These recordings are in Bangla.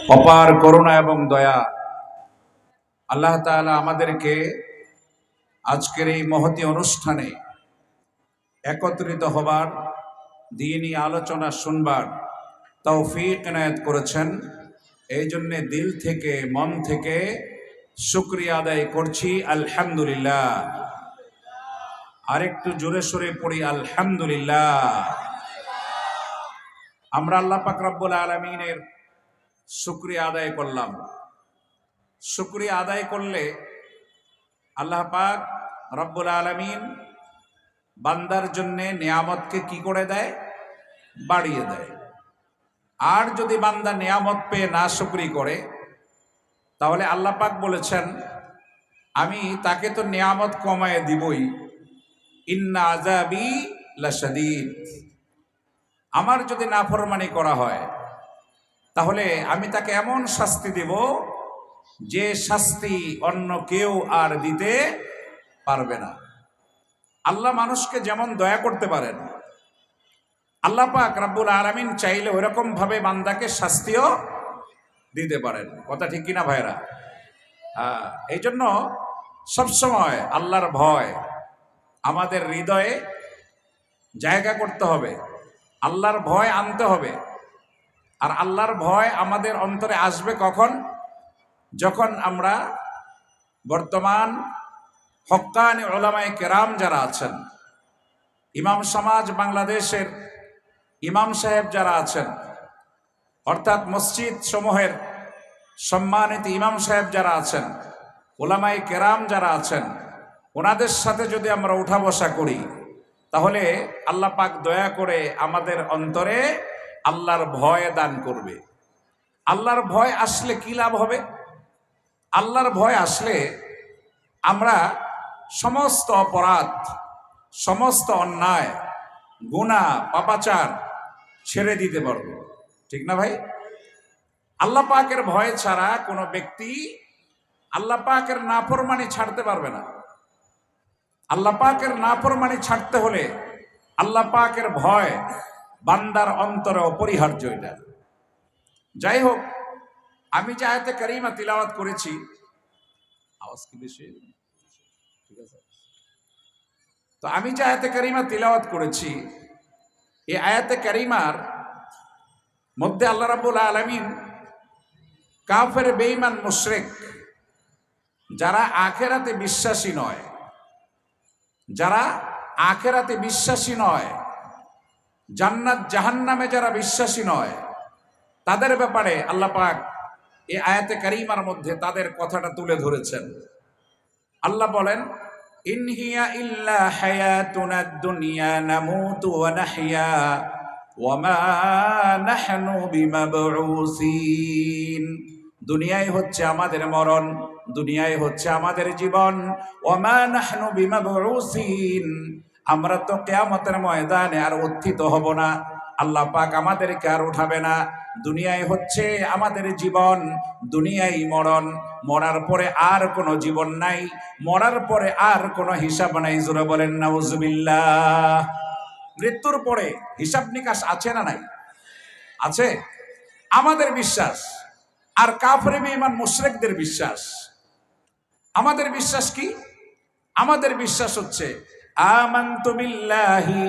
অপার করুণা এবং দয়া আল্লাহ তাআলা আমাদেরকে আজকের এই মহতী অনুষ্ঠানে একত্রিত হবার, দ্বীনি আলোচনা শুনবার তৌফিক এনায়েত করেছেন। এই জন্যে দিল থেকে, মন থেকে শুকরিয়া আদায় করছি আলহামদুলিল্লাহ। আরেকটু জোরে সোরে পড়ি আলহামদুলিল্লাহ। আমরা আল্লাহ পাক রব্বুল আলামিনের শুকরিয়া আদায় করলাম। শুকরিয়া আদায় করলে আল্লাহ পাক রব্বুল আলামিন বান্দার জন্যে নিয়ামতকে কি করে দেয়? বাড়িয়ে দেয়। আর যদি বান্দা নিয়ামত পেয়ে না শুকরি করে, তাহলে আল্লাহ পাক বলেছেন আমি তাকে তো নিয়ামত কমায় দিবই, ইন্না আযাবি লাশাদীদ। আমার যদি নাফরমানি করা হয় তাহলে আমি তাকে এমন শাস্তি দেব যে শাস্তি অন্য কেউ আর দিতে পারবে না। আল্লাহ মানুষকে যেমন দয়া করতে পারেন, আল্লাহ পাক রব্বুল আলামিন চাইলে ওইরকম ভাবে বান্দাকে শাস্তিও দিতে পারেন। কথা ঠিক কিনা ভাইরা? এই জন্য সবসময় আল্লাহর ভয় আমাদের হৃদয়ে জায়গা করতে হবে, আল্লাহর ভয় আনতে হবে। আর আল্লাহর ভয় আমাদের অন্তরে আসবে কখন? যখন আমরা বর্তমান হক্কানি উলামায়ে কেরাম যারা আছেন, ইমাম সমাজ বাংলাদেশের ইমাম সাহেব যারা আছেন, অর্থাৎ মসজিদ সমূহের সম্মানিত ইমাম সাহেব যারা আছেন, উলামায়ে কেরাম যারা আছেন, ওনাদের সাথে যদি আমরা উঠা বসা করি, তাহলে আল্লাহ পাক দয়া করে আমাদের অন্তরে আল্লাহর ভয় দান করবে। আল্লাহর ভয় আসলে কি লাভ হবে? আল্লাহর ভয় আসলে আমরা সমস্ত অপরাধ, সমস্ত অন্যায়, গুনাহ, পাপাচার ছেড়ে দিতে পারবো। ঠিক না ভাই? আল্লাহ পাকের ভয় ছাড়া কোনো ব্যক্তি আল্লাহ পাকের নাফরমানি ছাড়তে পারবে না। আল্লাহ পাকের নাফরমানি ছাড়তে হলে আল্লাহ পাকের ভয় বান্দার অন্তরে অপরিহার্য। এটা যাই হোক, আমি যে আয়াতে কারিমা তিলাওয়াত করেছি, আওয়াজ কি বেশি? ঠিক আছে। তো আমি যে আয়াতে কারিমা তিলাওয়াত করেছি, এই আয়াতে কারিমার মধ্যে আল্লাহ রাব্বুল আলামিন কাফের, বেঈমান, মুশরিক যারা আখিরাতে বিশ্বাসী নয়, যারা আখিরাতে বিশ্বাসী নয়, জান্নাত জাহান্নামে যারা বিশ্বাসী নয়, তাদের ব্যাপারে আল্লাহ পাক এই আয়াতে কারিমার মধ্যে তাদের কথাটা তুলে ধরেছেন। আল্লাহ বলেন, ইন হিয়া ইল্লা হায়াতুনাদ দুনিয়া নামুতু ওয়া নাহইয়া ওয়া মা নাহনু বিমাবউসিন। দুনিয়ায় হচ্ছে আমাদের মরণ, দুনিয়ায় হচ্ছে আমাদের জীবন। ওয়া মা নাহনু বিমাবউসিন, আমরা তো কিয়ামতের ময়দানে আর উত্থিত হব না। আল্লাহ পাক আমাদেরকে আর উঠাবে না। দুনিয়ায় হচ্ছে আমাদের জীবন, দুনিয়ায় মরণ, মরার পরে আর কোনো জীবন নাই, মরার পরে আর কোনো হিসাব নাই। জোরে বলেন নাউজুবিল্লাহ। মৃত্যুর পরে হিসাব নিকাশ আছে না নাই? আছে। আমাদের বিশ্বাস। আর কাফের, বেঈমান, মুশরিকদের বিশ্বাস। আমাদের বিশ্বাস কি? আমাদের বিশ্বাস হচ্ছে আমানতু বিল্লাহি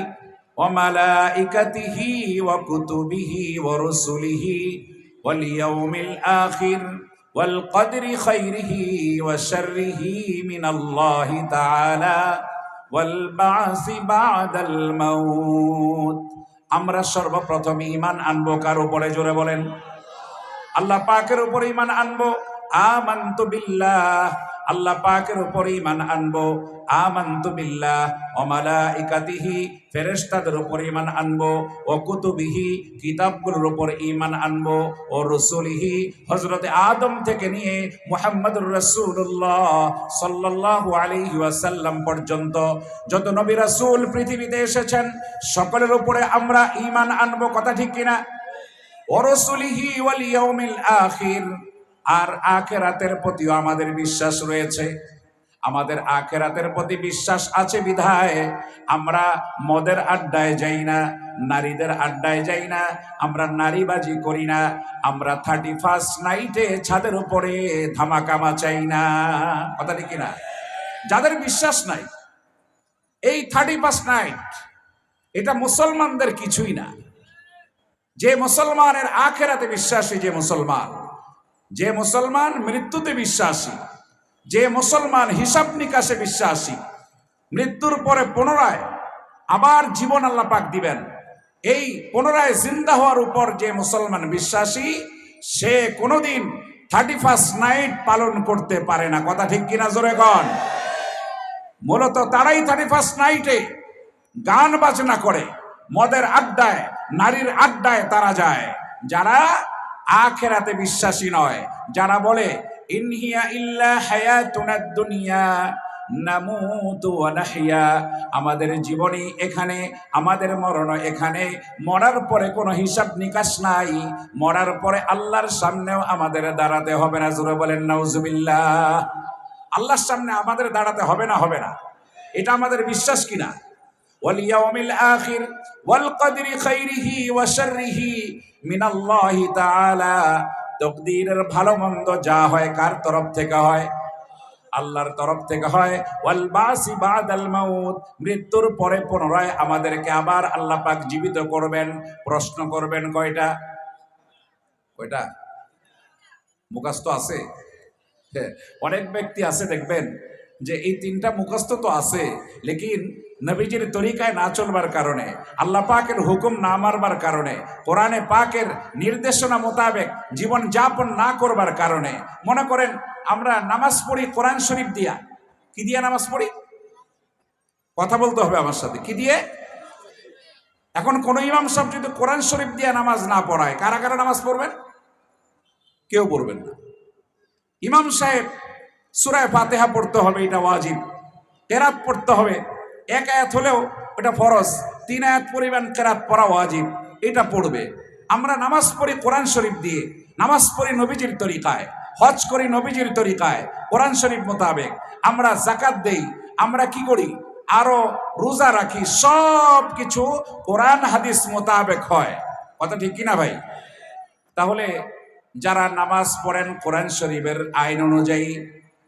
ওয়া মালাইকাতিহি ওয়া কুতুবিহি ওয়া রুসুলিহি ওয়াল ইয়াউমিল আখির ওয়াল কদরি খাইরিহি ওয়া শাররিহি মিনাল্লাহি তাআলা ওয়াল বা'সি বা'দাল মাউত। আমরা সর্বপ্রথম ঈমান আনবো কার উপরে? জোরে বলেন। আল্লাহ পাকের উপর ঈমান আনবো। আমানতু বিল্লাহ, আল্লাহ পাকের উপর ঈমান আনবো। আমানতু বিল্লাহ ওয়া মালাইকাতিহি, ফেরেশতাদের উপর ঈমান আনবো। ও কুতুবিহি, কিতাবগুলোর উপর ঈমান আনবো। ও রাসূলিহি, হযরত আদম থেকে নিয়ে মুহাম্মদুর রাসূলুল্লাহ সাল্লাল্লাহু আলাইহি ওয়াসাল্লাম পর্যন্ত যত নবী রাসূল পৃথিবীতে এসেছেন, সকলের উপরে আমরা ঈমান আনবো। কথা ঠিক কিনা? ওয়া রাসূলিহি ওয়াল ইয়াউমিল আখির, আর আখিরাতের প্রতিও আমাদের বিশ্বাস রয়েছে। আমাদের আখেরাতের প্রতি বিশ্বাস আছে বিধায় আমরা মদের আড্ডায় যাই না, নারীদের আড্ডায় যাই না, আমরা নারীবাজি করি না, আমরা 31st নাইটে ছাদের উপরে ধামাকামা চাই না। কথা ঠিক কিনা? যাদের বিশ্বাস নাই এই 31st নাইট এটা মুসলমানদের কিছুই না। যে মুসলমানের আখেরাতে বিশ্বাসী, যে মুসলমান মৃত্যুতে বিশ্বাসী, যে মুসলমান হিসাব নিকাশে বিশ্বাসী, মৃত্যুর পরে পুনরায় আবার জীবন আল্লাহ পাক দিবেন, এই পুনরায় জিন্দা হওয়ার উপর যে মুসলমান বিশ্বাসী, সে কোনোদিন 31st নাইট পালন করতে পারে না। কথা ঠিক কিনা? জোরে কন। মূলত তারাই 31st নাইটে গান বাজনা করে, মদের আড্ডায়, নারীর আড্ডায় তারা যায়, যারা আখেরাতে বিশ্বাসী নয়, যারা বলে ইনহিয়া ইল্লা হায়াতুনাদ দুনিয়া নামুতু ওয়া নাহইয়া, আমাদের জীবনই এখানে, আমাদের মরণ এখানে, মরার পরে কোনো হিসাব নিকাশ নাই, মরার পরে আল্লাহর সামনেও আমাদের দাঁড়াতে হবে না। জোরে বলেন নাউজুবিল্লাহ। আল্লাহর সামনে আমাদের দাঁড়াতে হবে না, হবে না। এটা আমাদের বিশ্বাস কিনা? ওয়াল ইয়াউমিল আখির ওয়াল কদরি খাইরিহি ওয়া শাররিহি মিনাল্লাহি তাআলা। তাকদীরের ভালো মন্দ যা হয় কার তরফ থেকে হয়? আল্লাহর তরফ থেকে হয়। ওয়াল বাসি বাদাল মাউত, মৃত্যুর পরে পুনরায় আমাদেরকে আবার আল্লাহ পাক জীবিত করবেন, প্রশ্ন করবেন। কয়টা? মুখস্থ আছে? অনেক ব্যক্তি আছে দেখবেন যে এই 3টা মুখস্থ তো আছে, লেকিন নবীজির তরিকায় না চলবার কারণে, আল্লাহ পাকের হুকুম না মানবার কারণে, কোরআনে পাকের নির্দেশনা মোতাবেক জীবন যাপন না করবার কারণে, মনে করেন আমরা নামাজ পড়ি কোরআন শরীফ দিয়া। কি দিয়ে নামাজ পড়ি? কথা বলতে হবে আমার সাথে। কি দিয়ে? এখন কোন ইমাম সাহেব যদি কোরআন শরীফ দিয়ে নামাজ না পড়ায়, কারা কারা নামাজ পড়বেন? কেউ পড়বেন না। ইমাম সাহেব সূরা ফাতিহা পড়তে হবে, এটা ওয়াজিব। কেরাত পড়তে হবে, 1 আয়াত হলেও এটা ফরজ, 3 আয়াত পরিমাণ কেরাত পড়া ওয়াজিব, এটা পড়বে। আমরা নামাজ পড়ি কোরআন শরীফ দিয়ে, নামাজ পড়ি নবীজির তরিকায়, হজ করি নবীজির তরিকায়, কোরআন শরীফ মোতাবেক। আমরা যাকাত দেই, আমরা কি করি? আরো রোজা রাখি, সব কিছু কোরআন হাদিস মোতাবেক হয়। কথা ঠিক কিনা ভাই? তাহলে যারা নামাজ পড়েন কোরআন শরীফের আইন অনুযায়ী,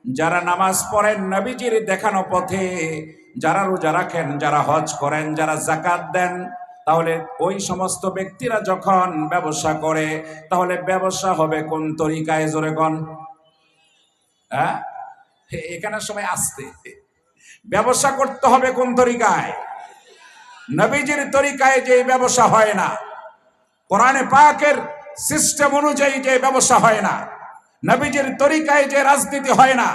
যারা নামাজ পড়েন নবীজির দেখানো পথে, যারা রোজা রাখেন, যারা হজ করেন, যারা যাকাত দেন, তাহলে ওই সমস্ত ব্যক্তিরা যখন ব্যবসা করে, তাহলে ব্যবসা হবে কোন তরিকায়? জোরে কোন। হ্যাঁ, এখানে সবাই আসতে, ব্যবসা করতে হবে কোন তরিকায়? নবীজির তরিকায় যে ব্যবসা হয় না, কোরআনে পাকের সিস্টেম অনুযায়ী যে ব্যবসা হয় না, নবীজির তরিকায় যে রাজনীতি হয় না,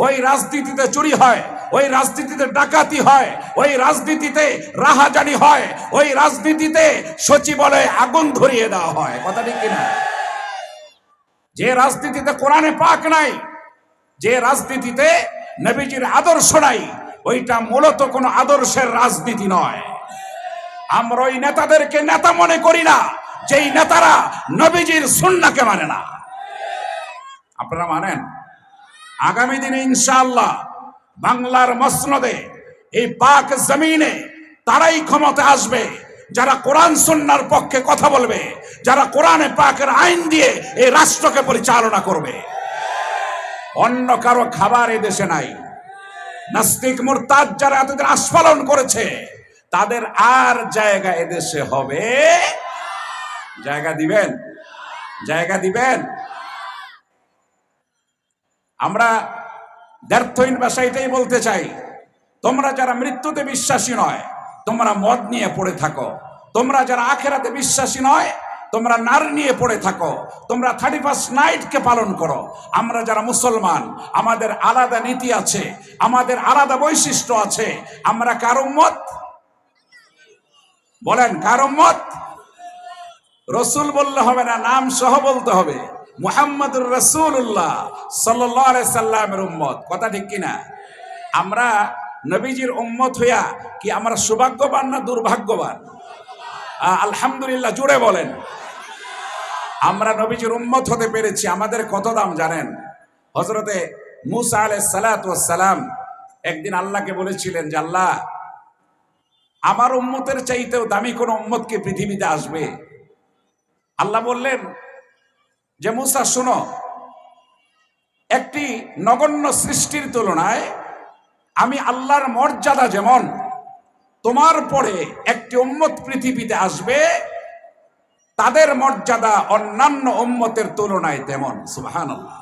ওই রাজনীতিতে চুরি হয়, ওই রাজনীতিতে ডাকাতি হয়, ওই রাজনীতিতে রাহাজানি হয়, ওই রাজনীতিতে সচিবালয়ে আগুন ধরিয়ে দেওয়া হয়। কথা ঠিক কিনা? যে রাজনীতিতে কোরআনে পাক নাই, যে রাজনীতিতে নবীজির আদর্শ নাই, ওইটা মূলত কোনো আদর্শের রাজনীতি নয়। আমরা ওই নেতাদেরকে নেতা মনে করি না যেই নেতারা নবীজির সুন্নাহকে মানে না। আপনারা মানেন? আগামী দিনে ইনশাআল্লাহ বাংলার মসনদে, এই পাক জমিনে তারাই ক্ষমতা আসবে যারা কোরআন সুন্নাহর পক্ষে কথা বলবে, যারা কোরআনে পাকের আইন দিয়ে এই রাষ্ট্রকে পরিচালনা করবে। অন্য কারো খাবার এই দেশে নাই। নাস্তিক মুরতাদ যারা এতদিন আস্ফালন করেছে, তাদের আর জায়গা এদেশে হবে? জায়গা দিবেন? জায়গা দিবেন? আমরা ব্যর্থহীন ভাষায় এটাই বলতে চাই, তোমরা যারা মৃত্যুতে বিশ্বাসী নয়, তোমরা মদ নিয়ে পড়ে থাকো। তোমরা যারা আখেরাতে বিশ্বাসী নয়, তোমরা নারী নিয়ে পড়ে থাকো। তোমরা 31st নাইটকে পালন করো। আমরা যারা মুসলমান, আমাদের আলাদা নীতি আছে, আমাদের আলাদা বৈশিষ্ট্য আছে। আমরা কার উম্মত? বলেন, কার উম্মত? রসুল বললে হবে না, নাম সহ বলতে হবে। মুহাম্মদুর রাসূলুল্লাহ সাল্লাল্লাহু আলাইহি সাল্লামের উম্মত। কথা ঠিক কিনা? আমরা নবীজির উম্মত হইয়া কি আমরা সৌভাগ্যবান না দুর্ভাগ্যবান? আলহামদুলিল্লাহ, জুড়ে বলেন। আমরা নবীজির উম্মত হতে পেরেছি, আমাদের কত দাম জানেন? হযরতে মূসা আলাইহিস সালাতু ওয়াস সালাম একদিন আল্লাহকে বলেছিলেন যে আল্লাহ, আমার উম্মতের চাইতেও দামি কোন উম্মত কি পৃথিবীতে আসবে? আল্লাহ বললেন যে মুসা শোনো, একটি নগণ্য সৃষ্টির তুলনায় আমি আল্লাহর মর্যাদা যেমন, তোমার পরে একটি উম্মত পৃথিবীতে আসবে, তাদের মর্যাদা অন্যান্য উম্মতের তুলনায় তেমন। সুবহানাল্লাহ।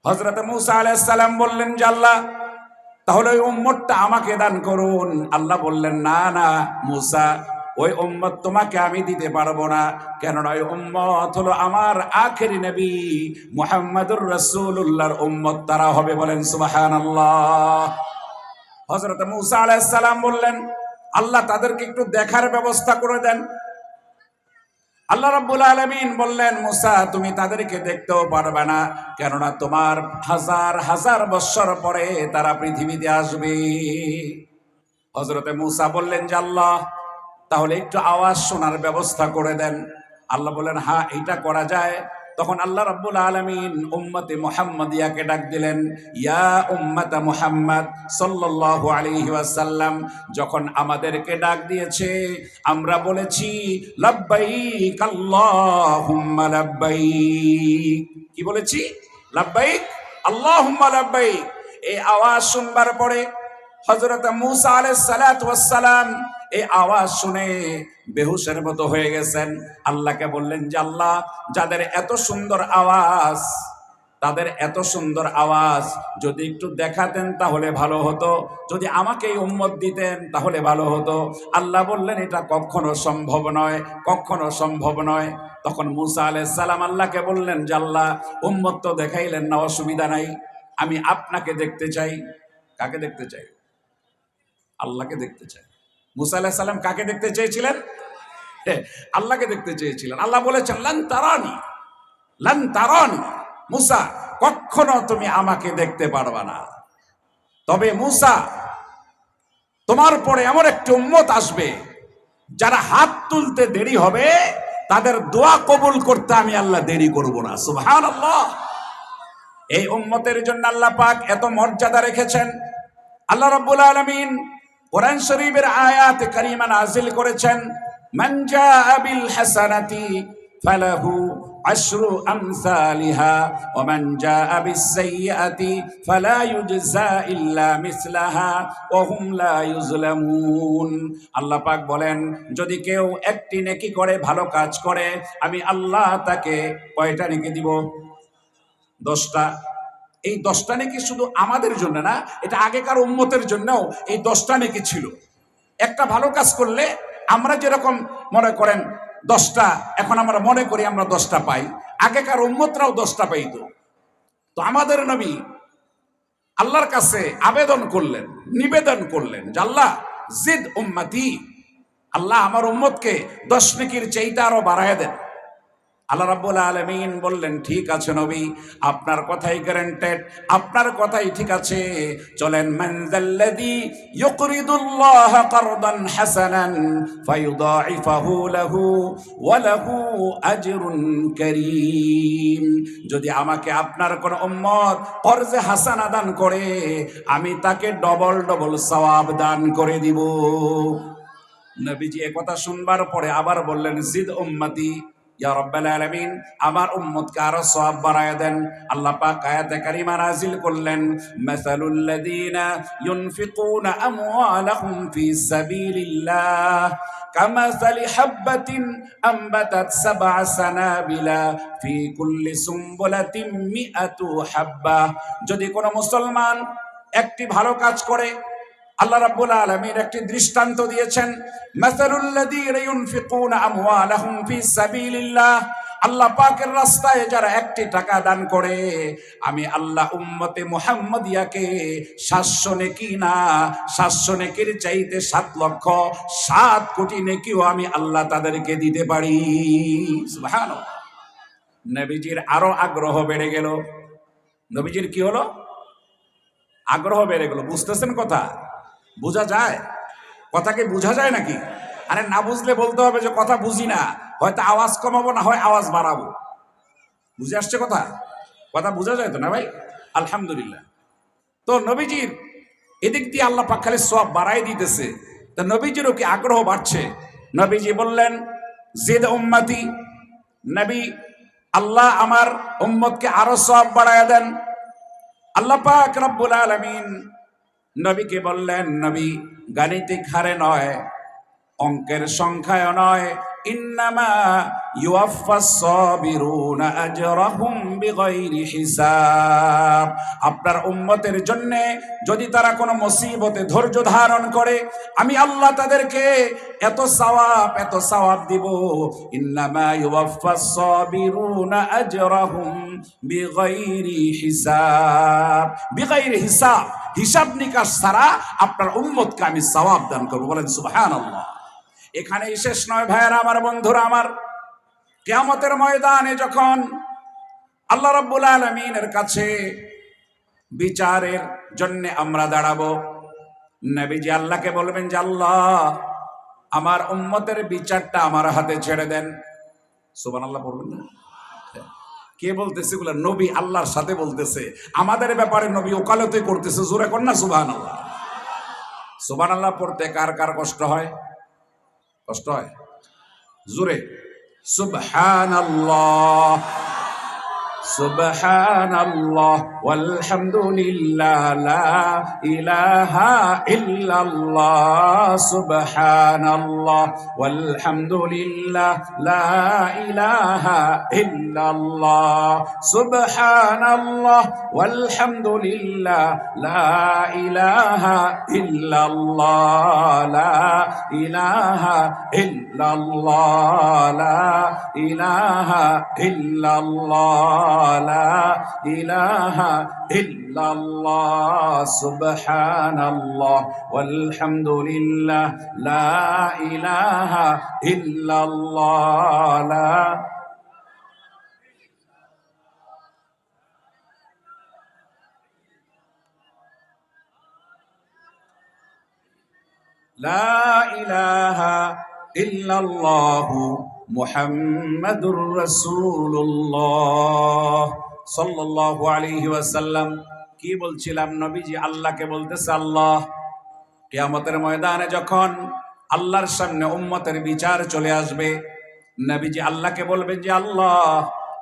হযরত মুসা আলাইহিস সালাম বললেন যে আল্লাহ, তাহলে ওই উম্মতটা আমাকে দান করুন। আল্লাহ বললেন না না মুসা, ওই উম্মত তোমাকে আমি দিতে পারবো না, কেননা ওই উম্মত হলো আমার আখেরি নবী মুহাম্মদুর রাসূলুল্লাহর উম্মত, তারা হবে। বলেন সুবহানাল্লাহ। হযরত মুসা আলাইহিস সালাম বললেন আল্লাহ, তাদেরকে একটু দেখার ব্যবস্থা করে দেন। আল্লাহ রাব্বুল আলামিন বললেন মুসা, তুমি তাদেরকে দেখতেও পারবে না, কেননা তোমার হাজার হাজার বৎসর পরে তারা পৃথিবীতে আসবে। হযরতে মুসা বললেন যে আল্লাহ, তাহলে একটু আওয়াজ শোনার ব্যবস্থা করে দেন। আল্লাহ বললেন হ্যাঁ, এটা করা যায়। তখন আল্লাহ রাব্বুল আলামিন উম্মতে মুহাম্মাদিয়াকে ডাক দিলেন, ইয়া উম্মাতা মুহাম্মদ সাল্লাল্লাহু আলাইহি ওয়াসাল্লাম। যখন আমাদেরকে ডাক দিয়েছে, আমরা বলেছি লাব্বাইক আল্লাহুম্মা লাব্বাইক। কি বলেছি? লাব্বাইক আল্লাহুম্মা লাব্বাইক। এই আওয়াজ শুনবার পরে হযরত মুসা আলাইহিস সালাতু ওয়াস সালাম এই আওয়াজ শুনে বেহুশের মতো হয়ে গেছেন। আল্লাহকে বললেন যে আল্লাহ, যাদের এত সুন্দর আওয়াজ, তাদের এত সুন্দর আওয়াজ যদি একটু দেখাতেন তাহলে ভালো হতো, যদি আমাকে এই উম্মত দিতেন তাহলে ভালো হতো। আল্লাহ বললেন এটা কখনো সম্ভব নয়, কখনো সম্ভব নয়। তখন মুসা আলাইহিস সালাম আল্লাহকে বললেন যে আল্লাহ, উম্মত তো দেখাইলেন না, অসুবিধা নাই, আমি আপনাকে দেখতে চাই। কাকে দেখতে চাই? আল্লাহকে দেখতে চাই। মুসা আলাইহিস সালাম কাকে দেখতে চেয়েছিলেন? আল্লাহকে দেখতে চেয়েছিলেন। আল্লাহ বলেছেন লান তারানি, লান তারানি, মুসা কখনো তুমি আমাকে দেখতে পারবা না। তবে মুসা, তোমার পরে এমন একটি উম্মত আসবে যারা হাত তুলতে দেরি হবে, তাদের দোয়া কবুল করতে আমি আল্লাহ দেরি করব না। সুবহানাল্লাহ। এই উম্মতের জন্য আল্লাহ পাক এত মর্যাদা রেখেছেন। আল্লাহ রাব্বুল আলামিন কোরআন শরীফের আয়াত কারিমা নাযিল করেছেন, মান জাআ বিল হাসানাতি ফালাহু আশরু আমসালিহা ওয়া মান জাআ বিস সাইয়্যাতি ফালা ইউজজা ইল্লা মিসলাহা ওয়া হুম লা ইউজলামুন। আল্লাহ পাক বলেন, যদি কেউ একটি নেকি করে, ভালো কাজ করে, আমি আল্লাহ তাকে কয়টা নেকি দিব? 10টা। এই 10টা নেকি শুধু আমাদের জন্য না, এটা আগেকার উম্মতের জন্যও এই 10টা নেকি ছিল। একটা ভালো কাজ করলে আমরা যেরকম মনে করেন 10টা, এখন আমরা মনে করি আমরা 10টা পাই, আগেকার উম্মতরাও 10টা পাইতো। তো আমাদের নবী আল্লাহর কাছে আবেদন করলেন, নিবেদন করলেন যে আল্লাহ জিদ উম্মতি, আল্লাহ আমার উম্মতকে 10 নেকির চাইতে আরো বাড়ায় দেন। আল্লাহ রাব্বুল আলামিন বললেন ঠিক আছে নবী, আপনার কথাই গ্যারান্টেড, আপনার কথাই ঠিক আছে। চলেন, মান যাল্লাযী ইউকরিদুল্লাহ কারদান হাসানান ফায়ুদাইফাহু লাহু ওয়া লাহু আজরুন কারীম। যদি আমাকে আপনার কোন উম্মত কর্জে হাসানা দান করে, আমি তাকে ডবল ডবল সওয়াব দান করে দিব। নবীজি এই কথা শুনবার পরে আবার বললেন জিদ উম্মতি, ইয়া রাব্বাল আলামিন, আমার উম্মতকে আরো সওয়াব বাড়ায় দেন। আল্লাহ পাক আয়াতে কারিমা নাযিল করলেন, মাসালুল লাযীনা ইউনফিকুনা আমওয়ালাহুম ফি সাবিলিল্লাহ কামাসালি হাববাতিন আম্বাতাত সাবআ সানাবিলা ফি কুল্লি সুমবুলাতিন মিআতু হাব্বা। যদি কোনো মুসলমান একটি ভালো কাজ করে, আল্লাহ রাব্বুল আলামিন একটি দৃষ্টান্ত দিয়েছেন, মাসালুল লাযীনা ইউনফিকুনা আমওয়ালাহুম ফি সাবিলিল্লাহ, আল্লাহ পাকের রাস্তায় যারা একটি টাকা দান করে, আমি আল্লাহ উম্মতে মুহাম্মদিয়াকে 700 নেকি না, 700 নেকির চাইতে 7,07,000,000 নেকিও আমি আল্লাহ তাদেরকে দিতে পারি। সুবহানাল্লাহ। নবীজির আরো আগ্রহ বেড়ে গেল। নবীজির কি হলো? আগ্রহ বেড়ে গেল। বুঝতেছেন কথা? বোঝা যায়? কথাকে বোঝা যায় নাকি? আরে না বুঝলে বলতে হবে যে কথা বুঝি না, হয়তো আওয়াজ কমাবো, না হয় আওয়াজ বাড়াবো। বুঝে আসছে কথা? কথা বোঝা যায় তো না ভাই? আলহামদুলিল্লাহ। তো নবীজির এদিক দিয়ে আল্লাহ পাক খালি সওয়াব বাড়াই দিতেছে, তো নবীজিরও কি আগ্রহ বাড়ছে। নবীজি বললেন জিদ উম্মতি, নবী আল্লাহ আমার উম্মতকে আরো সওয়াব বাড়ায়া দেন। আল্লাহ পাক রব্বুল আলামিন নবীকে বললেন, নবী গাণিতিক হারে নয়, অঙ্কের সংখ্যায় নয়, ইন্নামা ইউয়াফফাস সাবিরুনা আজরাহুম বিগাইরি হিসাব। আপনার উম্মতের জন্য যদি তারা কোনো মুসিবতে ধৈর্য ধারণ করে, আমি আল্লাহ তাদেরকে এত সওয়াব দিব। ইন্নামা ইউয়াফফাস সাবিরুনা আজরাহুম বিগাইরি হিসাব। বিগাইরি হিসাব, হিসাব নিকাশ ছাড়া আপনার উম্মতকে আমি সওয়াব দান করব। বলেন সুবহানাল্লাহ। এখানেই শেষ নয় ভাইয়েরা আমার, বন্ধুরা আমার, কিয়ামতের ময়দানে যখন আল্লাহ রাব্বুল আলামিনের কাছে বিচারের জন্য আমরা দাঁড়াবো, নবীজি আল্লাহকে বলবেন যে আল্লাহ আমার উম্মতের বিচারটা আমার হাতে ছেড়ে দেন। সুবহানাল্লাহ পড়বেন না? কে বলতেছে এগুলো? নবী আল্লাহর সাথে বলতেছে। আমাদের ব্যাপারে নবী ওকালতি করতেছে। জোরে কর না সুবহানাল্লাহ। সুবহানাল্লাহ পড়তে কার কার কষ্ট হয়? কষ্ট হয়? জোরে সুবহানাল্লাহ, সুবহানাল্লাহ ওয়ালহামদুলিল্লাহ লা ইলাহা ইল্লাল্লাহ, সুবহানাল্লাহ ওয়ালহামদুলিল্লাহ লা ইলাহা ইল্লাল্লাহ, সুবহানাল্লাহ ওয়ালহামদুলিল্লাহ লা ইলাহা ইল্লাল্লাহ, লা ইলাহা ইল্লাল্লাহ, লা ইলাহা ইল্লাল্লাহ, লা ইলাহা ইল্লাল্লাহ, সুবহানাল্লাহ ওয়ালহামদুলিল্লাহ লা ইলাহা ইল্লাল্লাহ, লা ইলাহা ইল্লাল্লাহু মুহাম্মাদুর রাসূলুল্লাহ সাল্লাল্লাহু আলাইহি ওয়াসাল্লাম। কি বলছিলাম? নবীজি আল্লাহকে বলতেছে, আল্লাহ কিয়ামতের ময়দানে যখন আল্লাহর সামনে উম্মতের বিচার চলে আসবে, নবীজি আল্লাহকে বলবেন যে আল্লাহ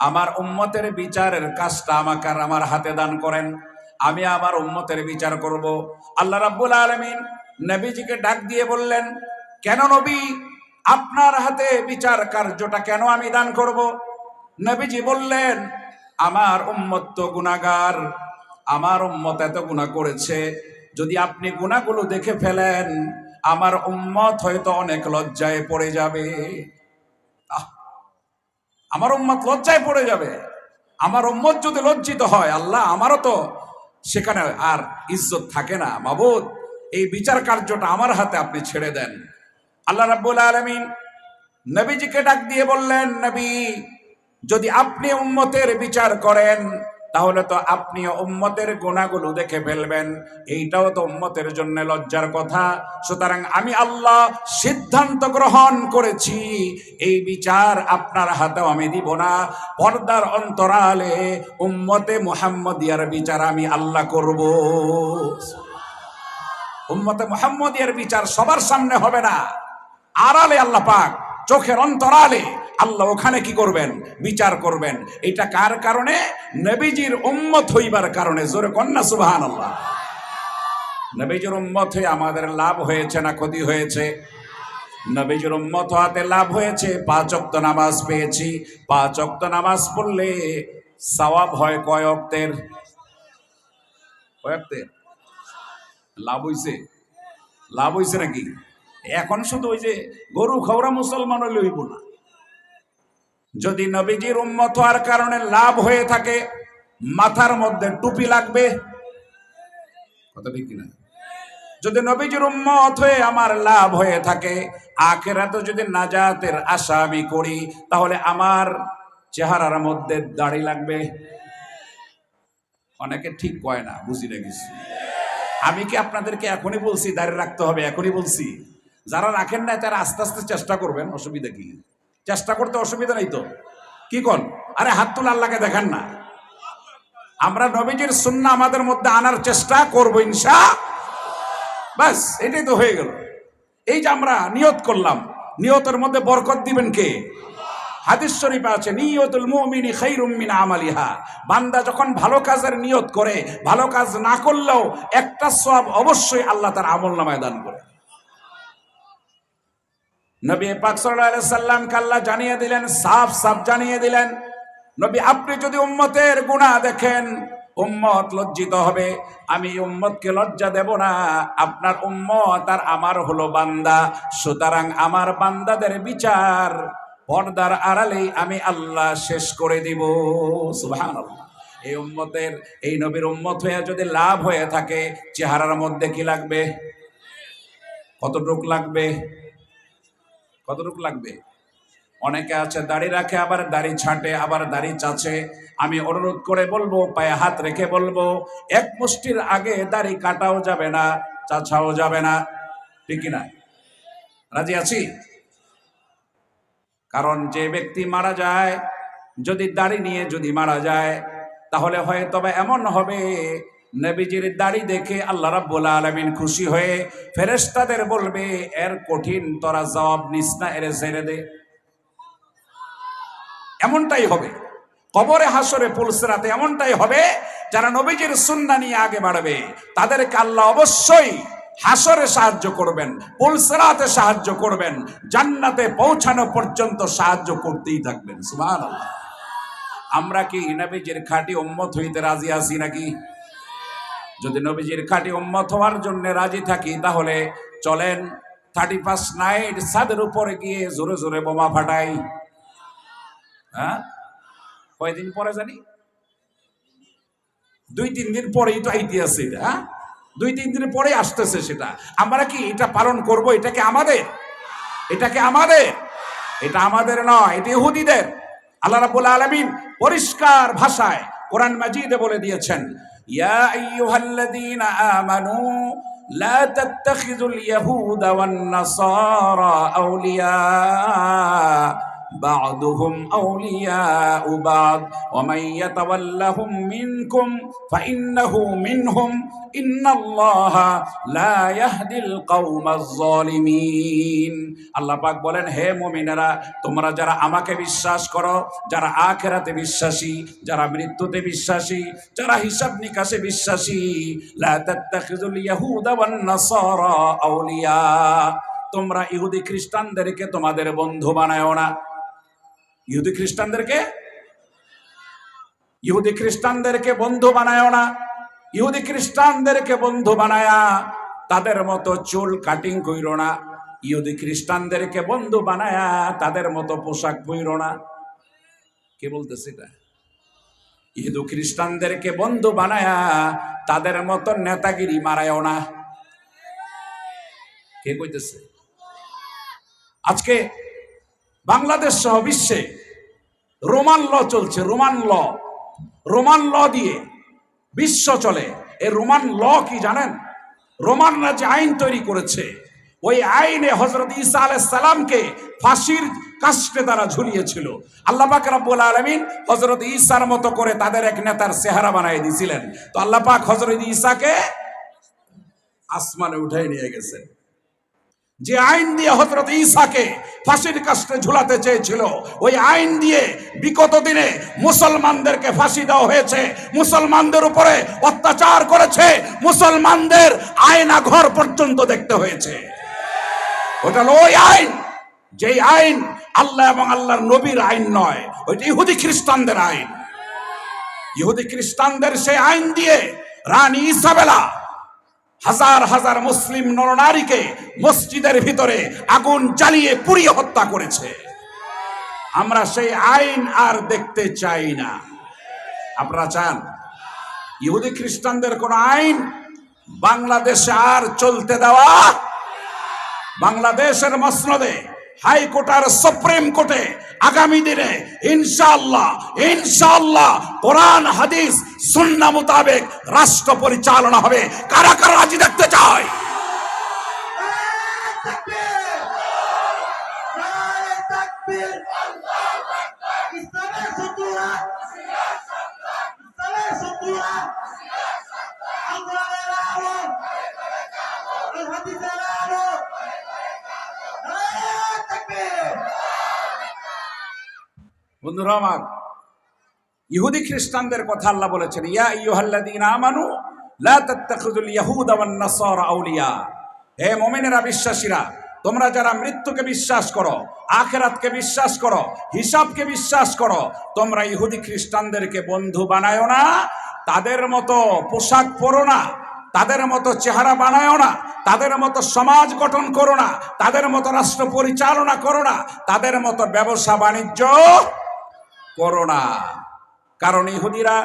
আমার উম্মতের বিচারের কাজটা আমাকে আর আমার হাতে দান করেন, আমি আমার উম্মতের বিচার করব। আল্লাহ রাব্বুল আলামিন নবীজিকে ডাক দিয়ে বললেন, কেন নবী আপনার হাতে বিচার কার্যটা কেন আমি দান করব? নবীজি বললেন, আমার উম্মত তো গুনাহগার, আমার উম্মত এত গুনাহ করেছে, যদি আপনি গুনাহগুলো দেখে ফেলেন আমার উম্মত হয়তো অনেক লজ্জায় পড়ে যাবে। আমার উম্মত লজ্জায় পড়ে যাবে। আমার উম্মত যদি লজ্জিত হয়, আল্লাহ আমারও তো সেখানে আর ইজ্জত থাকে না। মাবুদ এই বিচার কার্যটা আমার হাতে আপনি ছেড়ে দেন। আল্লাহ রাব্বুল আলামিন নবীজিকে ডাক দিয়ে বললেন, নবী যদি আপনি উম্মতের বিচার করেন তাহলে তো আপনি উম্মতের গুনাহগুলো দেখে ফেলবেন, এইটাও তো উম্মতের জন্য লজ্জার কথা। সুতরাং আমি আল্লাহ সিদ্ধান্ত গ্রহণ করেছি এই বিচার আপনার হাতেও আমি দিব না, পর্দার অন্তরালে উম্মতে মুহাম্মদিয়ার বিচার আমি আল্লাহ করব। উম্মতে মুহাম্মদিয়ার বিচার সবার সামনে হবে না, আড়ালে আল্লাহ পাক চোখের অন্তরালে আল্লাহ ওখানে কি করবেন? বিচার করবেন। এটা কার কারণে? নবীজির উম্মত হইবার কারণে। জোরে কন্যা সুবহানাল্লাহ। নবীজির উম্মত হয়ে আমাদের লাভ হয়েছে না ক্ষতি হয়েছে? নবীজির উম্মত হতে লাভ হয়েছে। 5 ওয়াক্ত নামাজ পেয়েছি। 5 ওয়াক্ত নামাজ পড়লে সওয়াব হয় কয় ওয়াক্তের? কয় ওয়াক্তের? লাভ হইছে? লাভ হইছে নাকি? এখন শুধু ওই যে গরু খাওয়া মুসলমান হইলে হইব না। যদি নবীজির উম্মত হওয়ার কারণে লাভ হয়ে থাকে, মাথার মধ্যে টুপি লাগবে। কথা ঠিক কিনা? যদি নবীজির উম্মত হয়ে আমার লাভ হয়ে থাকে, আখিরাতে যদি নাজাতের আশা আমি করি, তাহলে আমার চেহারার মধ্যে দাড়ি লাগবে। অনেকে ঠিক কয় না, বুঝি না কিছু। আমি কি আপনাদেরকে এখনই বলছি দাড়ি রাখতে হবে? এখনই বলছি? যারা রাখেন না তারা আস্তে আস্তে চেষ্টা করবেন, অসুবিধা কি? চেষ্টা করতে অসুবিধা নেই তো, কি কোন? আরে হাত তুলে আল্লাহকে দেখান না, আমরা নবীজির সুন্নাহ আমাদের মধ্যে আনার চেষ্টা করব ইনশাআল্লাহ। বাস এটাই তো হয়ে গেল। এই যে আমরা নিয়ত করলাম, নিয়তের মধ্যে বরকত দিবেন কে? হাদিস শরীফে আছে নিয়তুল মুমিনি খায়রুম মিন আমালিহা। বান্দা যখন ভালো কাজের নিয়ত করে, ভালো কাজ না করলেও একটা সওয়াব অবশ্যই আল্লাহ তার আমলনামায় দান করে। নবী পাক সাল্লাল্লাহু আলাইহি সাল্লামকে আল্লাহ জানিয়ে দিলেন, সাফ সাফ জানিয়ে দিলেন, নবী আপনি যদি উম্মতের গুনাহ দেখেন, উম্মত লজ্জিত হবে, আমি উম্মতকে লজ্জা দেব না। আপনার উম্মত আর আমার হলো বান্দা, সুতরাং আমার বান্দাদের বিচার পর্দার আড়ালেই আমি আল্লাহ শেষ করে দিব। সুবহানাল্লাহ। এই উম্মতের, এই নবীর উম্মত হয়ে যদি লাভ হয়ে থাকে, চেহারার মধ্যে কি লাগবে? কতটুক লাগবে? কতটুক লাগবে? অনেকে আছে দাড়ি রাখে, আবার দাড়ি ছাঁটে, আবার দাড়ি চাচে। আমি অনুরোধ করে বলবো, পায়ে হাত রেখে বলবো, এক মুষ্টির আগে দাড়ি কাটাও যাবে না, চাচাও যাবে না, ঠিক না? রাজি আছি? কারণ যে ব্যক্তি মারা যায়, যদি দাড়ি নিয়ে যদি মারা যায়, তাহলে হয়তো বা এমন হবে নবীজির দাড়ি দেখে আল্লাহ রাব্বুল আলামিন খুশি হয়ে ফেরেশতাদের বলবে, এর কঠিন তোরা জবাব নিস না, এর ছেড়ে দে। এমনটাই হবে কবরে, হাসরে, পুলসিরাতে এমনটাই হবে। যারা নবীজির সুন্নাহ নিয়ে আগে বাড়বে, তাদেরকে আল্লাহ অবশ্যই হাসরে সাহায্য করবেন, পুলসিরাতে সাহায্য করবেন, জান্নাতে পৌঁছানো পর্যন্ত সাহায্য করতেই থাকবেন। সুবহানাল্লাহ। আমরা কি নবীজির খাঁটি উম্মত হইতে রাজি আছি নাকি? যদি নবীজির খাঁটি উম্মত হওয়ার জন্য রাজি থাকি, তাহলে চলেন 31 নাইট ছাদের উপরে গিয়ে জোরে জোরে বোমা ফাটাই। হ্যাঁ, কয়দিন পরে জানি? 2-3 দিন পরেই তো আইতে আছে এটা। 2-3 দিন পরে আসতেছে সেটা। আমরা কি এটা পালন করব? এটাকে আমাদের, এটাকে আমাদের, এটা আমাদের নয়, এটা ইহুদিদের। আল্লাহ রাব্বুল আলামিন পরিষ্কার ভাষায় কোরআন মাজিদে বলে দিয়েছেন, ইয়া আইয়ুহাল্লাযীনা আমানু লা তাত্তাখিযুল ইয়াহুদা ওয়ান নাসারা আউলিয়া বা'দুহুম আউলিয়াউ বা'দ ওয়া মান ইয়াতাওয়াল্লাহুম মিনকুম ফাইন্নাহু মিনহুম ইন্নাল্লাহা লা ইয়াহদিল কওমাজ জালিমিন। আল্লাহ পাক বলেন, হে মুমিনেরা, তোমরা যারা আমাকে বিশ্বাস করো, যারা আখিরাতে বিশ্বাসী, যারা মৃত্যুতে বিশ্বাসী, যারা হিসাব নিকাশে বিশ্বাসী, লা তাত্তাখিযুল ইয়াহুদা ওয়ান নাসারা আউলিয়া, তোমরা ইহুদি খ্রিস্টানদেরকে তোমাদের বন্ধু বানায়ো না। ইহুদি খ্রিস্টানদেরকে, ইহুদি খ্রিস্টানদেরকে বন্ধু বানায়ো না। ইহুদি খ্রিস্টানদেরকে বন্ধু বানায়া তাদের মতো চুল কাটিং কইরো না। ইহুদি খ্রিস্টানদেরকে বন্ধু বানায়া তাদের মতো পোশাক পইরো না। কে বলতেছে এটা? ইহুদি খ্রিস্টানদেরকে বন্ধু বানায়া তাদের মতো নেতাগিরি মারায়ও না। কে কইতেছে? আজকে বাংলাদেশ সহ বিশ্বে রোমান ল চলছে। রোমান ল, রোমান ল দিয়ে বিশ্ব চলে। এই রোমান ল কি জানেন? রোমানরা যে আইন তৈরি করেছে, ওই আইনে হযরত ঈসা আলাইহিস সালামকে ফাঁসির কাস্টে তারা ঝুলিয়েছিল। আল্লাহ পাক রব্বুল আলামিন হযরত ঈসার মতো করে তাদের এক নেতার চেহারা বানিয়ে দিয়েছিলেন। তো আল্লাহ পাক হযরত ঈসাকে আসমানে উঠাই নিয়ে গেছেন। যে আইন দিয়ে হযরত ঈসাকে ফাঁসির কাস্টে ঝুলাতে চেয়েছিল, ওই আইন দিয়ে বিগত দিনে মুসলমানদেরকে ফাঁসি দেওয়া হয়েছে, মুসলমানদের উপরে অত্যাচার করেছে, মুসলমানদের আয়না ঘর পর্যন্ত দেখতে হয়েছে। ওটা হলো ওই আইন, যেই আইন আল্লাহ এবং আল্লাহর নবীর আইন নয়, ওইটা ইহুদি খ্রিস্টানদের আইন। ইহুদি খ্রিস্টানদের সেই আইন দিয়ে রানী ইসাবেলা হাজার হাজার মুসলিম নরনারীকে মসজিদের ভিতরে আগুন জ্বালিয়ে পুড়িয়ে হত্যা করেছে। আমরা সেই আইন আর দেখতে চাই না। আপনারা চান ইহুদি খ্রিস্টানদের কোন আইন বাংলাদেশে আর চলতে দেওয়া? বাংলাদেশের মসনদে, হাইকোর্ট আর সুপ্রিম কোর্টে আগামী দিনে ইনশাআল্লাহ, ইনশাআল্লাহ কোরআন হাদিস সুন্নাহ মোতাবেক রাষ্ট্র পরিচালনা হবে। কারা কারা রাজি দেখতে চায়? ইসলামের শত্রুরা বন্ধুরা আমার, ইহুদি খ্রিস্টানদের কথা আল্লাহ বলেছেন, ইয়া আইয়ুহাল্লাযীনা আমানু লা তাত্তাখিযুল ইয়াহুদা ওয়ান নাসারা আউলিয়া। হে মুমিনেরা, বিশ্বাসীরা, তোমরা যারা মৃত্যুকে বিশ্বাস করো, আখিরাতকে বিশ্বাস করো, হিসাবকে বিশ্বাস করো, তোমরা ইহুদি খ্রিস্টানদেরকে বন্ধু বানায়ো না। তাদের মতো পোশাক পরো না, তাদের মতো চেহারা বানায়ো না, তাদের মতো সমাজ গঠন করো না, তাদের মতো রাষ্ট্র পরিচালনা করো না, তাদের মতো ব্যবসা বাণিজ্য করো না। কারণ ইহুদিরা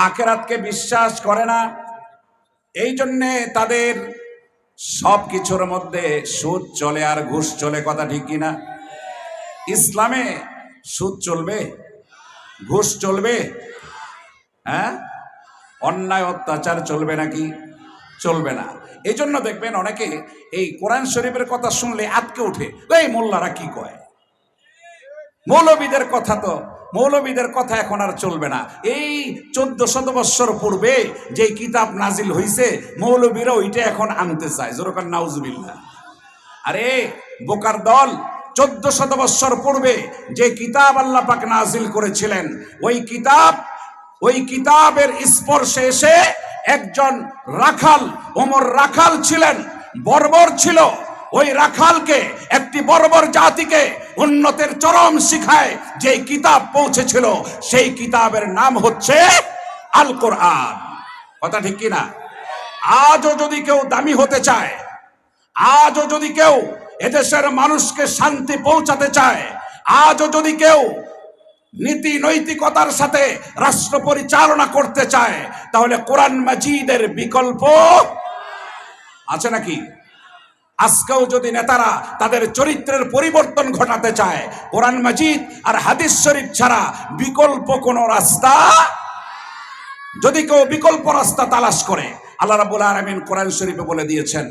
আখিরাতকে বিশ্বাস করে না, এই জন্যে তাদের সব কিছুর মধ্যে সুদ চলে আর ঘুষ চলে। কথা ঠিক কিনা? ইসলামে সুদ চলবে? ঘুষ চলবে? হ্যাঁ, অন্যায় অত্যাচার চলবে নাকি? চলবে না। এই জন্য দেখবেন অনেকে এই কোরআন শরীফের কথা শুনলে আটকে উঠে, এই মোল্লারা কি কয়, মৌলবীদের কথা তো, মৌলবীদের কথা এখন আর চলবে না। এই 1400 বৎসর পূর্বে যে কিতাব নাজিল হইছে, মৌলবীরা ওইটা এখন আনতে চায়। জোরকার নাউজুবিল্লাহ। আরে বোকার দল, 1400 বৎসর পূর্বে যে কিতাব আল্লাহ পাক নাজিল করেছিলেন, ওই কিতাবের স্পর্শে এসে একজন রাখাল, ওমর রাখাল ছিলেন, বর্বর ছিল। ওই রাখালকে, একটি বর্বর জাতিকে উন্নতের চরম শিখায় যে কিতাব পৌঁছেছিল, সেই কিতাবের নাম হচ্ছে আল কোরআন। কথা ঠিক কিনা? আজও যদি কেউ দামি হতে চায়, আজও যদি কেউ এদেশের মানুষকে শান্তি পৌঁছাতে চায়, আজও যদি কেউ নীতি নৈতিকতার সাথে রাষ্ট্র পরিচালনা করতে চায়, তাহলে কোরআন মাজিদের বিকল্প আছে নাকি? আজকেও যদি নেতারা তাদের চরিত্রের পরিবর্তন ঘটাতে চায়, কোরআন মাজিদ আর হাদিস শরীফ ছাড়া বিকল্প কোন রাস্তা, যদি কেউ বিকল্প রাস্তা তালাশ করে, আল্লাহ রাব্বুল আলামিন কোরআন শরীফে বলে দিয়েছেন,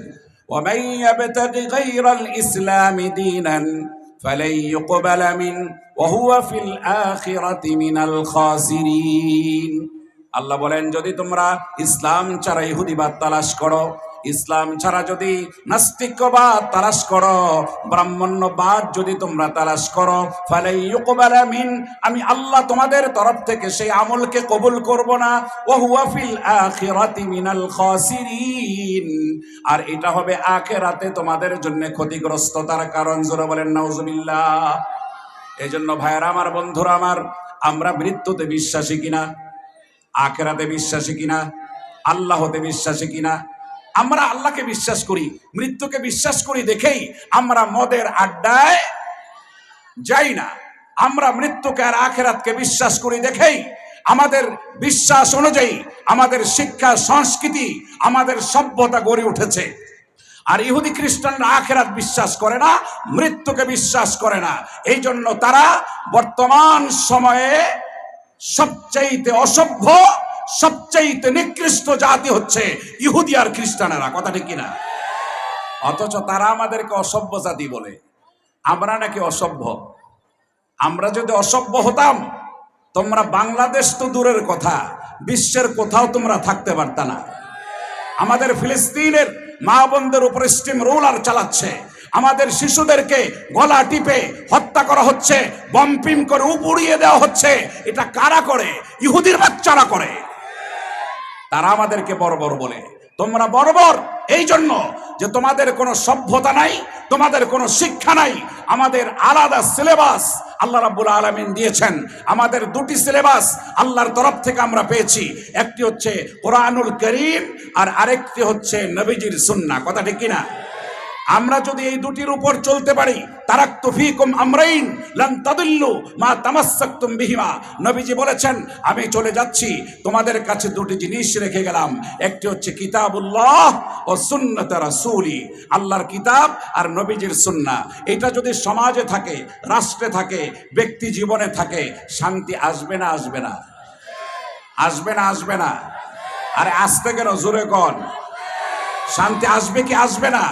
ওয়া মান ইয়াবতাগি গায়রাল ইসলামি দীনান ফালাই ইউকবালা মিন ওয়া হুয়া ফিল আখিরাতি মিনাল খাসিরিন। আল্লাহ বলেন, যদি তোমরা ইসলাম ছাড়া ইহুদিবাদ তালাশ করো, ইসলাম ছাড়া যদি নাস্তিক্যবাদ তালাশ করো, ব্রাহ্মণ্যবাদ যদি তোমরা তালাশ করো, ফালাই ইউকবালা মিন, আমি আল্লাহ তোমাদের তরফ থেকে সেই আমলকে কবুল করব না। ওয়া হুয়া ফিল আখিরাতি মিনাল খাসিরিন, আর এটা হবে আখিরাতে তোমাদের জন্য ক্ষতিগ্রস্ততার কারণ। জোরে বলেন নাউজুবিল্লাহ। এই জন্য ভাইয়েরা আমার, বন্ধুরা আমার, আমরা মৃত্যুতে বিশ্বাসী কিনা? আখিরাতে বিশ্বাসী কিনা? আল্লাহতে বিশ্বাসী কিনা? আমরা আল্লাহকে বিশ্বাস করি, মৃত্যুকে বিশ্বাস করি দেখেই আমরা মদের আড্ডায় যাই না। আমরা মৃত্যুকে আর আখিরাতকে বিশ্বাস করি দেখেই আমাদের বিশ্বাস অনুযায়ী আমাদের শিক্ষা, সংস্কৃতি, আমাদের সভ্যতা গড়ে উঠেছে। আর ইহুদি খ্রিস্টানরা আখিরাত বিশ্বাস করে না, মৃত্যুকে বিশ্বাস করে না। এই জন্য তারা বর্তমান সময়ে সবচাইতে অসভ্য, সবচাইতে নিকৃষ্ট জাতি হচ্ছে ইহুদি আর খ্রিস্টানেরা। কথা ঠিক কিনা? অথচ তারা আমাদেরকে অসভ্য জাতি বলে। আমরা নাকি অসভ্য? আমরা যদি অসভ্য হতাম, তোমরা বাংলাদেশ তো দূরের কথা, বিশ্বের কোথাও তোমরা থাকতে পারত না। আমাদের ফিলিস্তিনের মা বোনদের উপর স্টিম রোলার চালাচ্ছে, আমাদের শিশুদেরকে গলা টিপে হত্যা করা হচ্ছে, বম্পিং করে উপড়িয়ে দেওয়া হচ্ছে। এটা কারা করে? ইহুদির বাচ্চারা করে। তারা আমাদেরকে বর্বর বলে। তোমরা বর্বর এই জন্য যে তোমাদের কোনো সভ্যতা নাই, তোমাদের কোনো শিক্ষা নাই। আমাদের আলাদা সিলেবাস আল্লাহ রাব্বুল আলামিন দিয়েছেন। আমাদের দুটি সিলেবাস আল্লাহর তরফ থেকে আমরা পেয়েছি, একটি হচ্ছে কোরআনুল কারীম আর আরেকটি হচ্ছে নবীজির সুন্নাহ। কথা ঠিক কিনা? আমরা যদি এই দুটির উপর চলতে পারি, তারাকতু ফীকুম আমরাইন লান তাদিল্লু মা তামাসসাকতুম বিহিমা। নবীজি বলেছেন, আমি চলে যাচ্ছি, তোমাদের কাছে দুটি জিনিস রেখে গেলাম, একটি হচ্ছে কিতাবুল্লাহ ও সুন্নাত রাসূলি, আল্লাহর কিতাব আর নবীজির সুন্নাহ। এটা যদি সমাজে থাকে, রাষ্ট্রে থাকে, ব্যক্তি জীবনে থাকে, শান্তি আসবে না? আসবে না? আসবে না? আসবে না? আরে আসতে কেন? জোরে কোন। শান্তি আসবে কি আসবে না?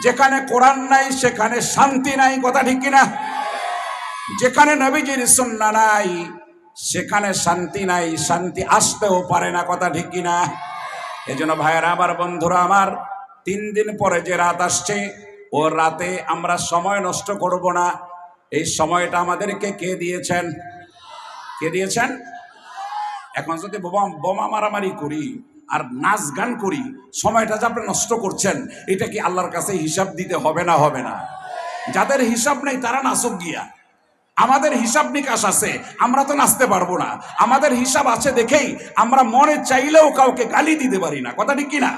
যেখানে কোরআন নাই সেখানে শান্তি নাই। কথা ঠিক কিনা? যেখানে নবীজির সুন্নাহ নাই সেখানে শান্তি নাই, শান্তি আসতেও পারে না। কথা ঠিক কিনা? এজন্য ভাইয়েরা আমার, বন্ধুরা আমার, 3 দিন পরে যে রাত আসছে, ও রাতে আমরা সময় নষ্ট করব না। এই সময়টা আমাদেরকে কে দিয়েছেন? কে দিয়েছেন? এখন যদি বোমা মারামারি করি আর নাচ গান করি, সময়টা যে আপনি নষ্ট করছেন, এটা কি আল্লাহর কাছে হিসাব দিতে হবে না হবে না? যাদের হিসাব নেই তারা নাচক গিয়া, আমাদের হিসাব নিকাশ আছে, আমরা তো নাচতে পারবো না। আমাদের হিসাব আছে দেখেই আমরা মনে চাইলেও কাউকে গালি দিতে পারি না, কথা ঠিক কিনা?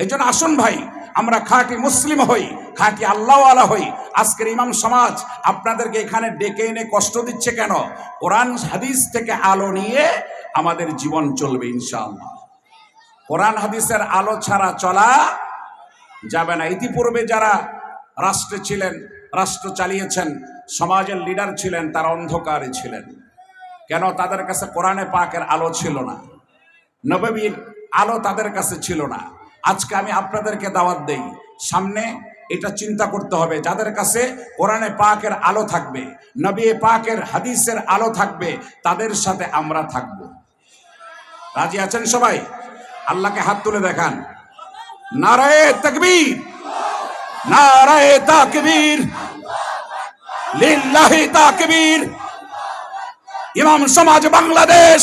এই জন্য আসুন ভাই, আমরা খাঁটি মুসলিম হই, খাঁটি আল্লাহওয়ালা হই। আজকের ইমাম সমাজ আপনাদেরকে এখানে ডেকে এনে কষ্ট দিচ্ছে কেন? কোরআন হাদিস থেকে আলো নিয়ে আমাদের জীবন চলবে ইনশাআল্লাহ। কোরআন হাদিসের আলো ছাড়া চলা যাবে না। ইতিপূর্বে যারা রাষ্ট্রে ছিলেন, রাষ্ট্র চালিয়েছেন, সমাজের লিডার ছিলেন, তারা অন্ধকারে ছিলেন। কেন? তাদের কাছে কোরআনে পাকের আলো ছিল না, নববীর আলো তাদের কাছে ছিল না। আজকে আমি আপনাদেরকে দাওয়াত দেই, সামনে এটা চিন্তা করতে হবে, যাদের কাছে কোরআনে পাকের আলো থাকবে, নবী পাকের হাদিসের আলো থাকবে, তাদের সাথে আমরা থাকব। রাজি আছেন সবাই? আল্লাহকে হাত তুলে দেখান। নারায়ে তাকবীর, নারায়ে তাকবীর, লিল্লাহি তাকবীর। ইমাম সমাজ বাংলাদেশ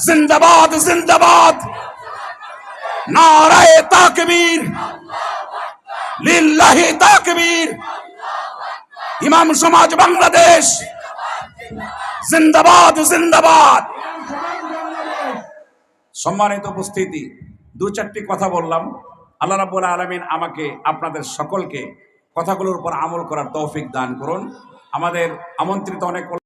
জিন্দাবাদ, জিন্দাবাদ। নারায়ে তাকবীর, লিল্লাহি তাকবীর। ইমাম সমাজ বাংলাদেশ জিন্দাবাদ, জিন্দাবাদ। সম্মানিত উপস্থিতি, দু চারটি কথা বললাম। আল্লাহ রাব্বুল আলামিন আমাকে আপনাদের সকলকে কথাগুলোর উপর আমল করার তৌফিক দান করুন। আমাদের আমন্ত্রিত অনেক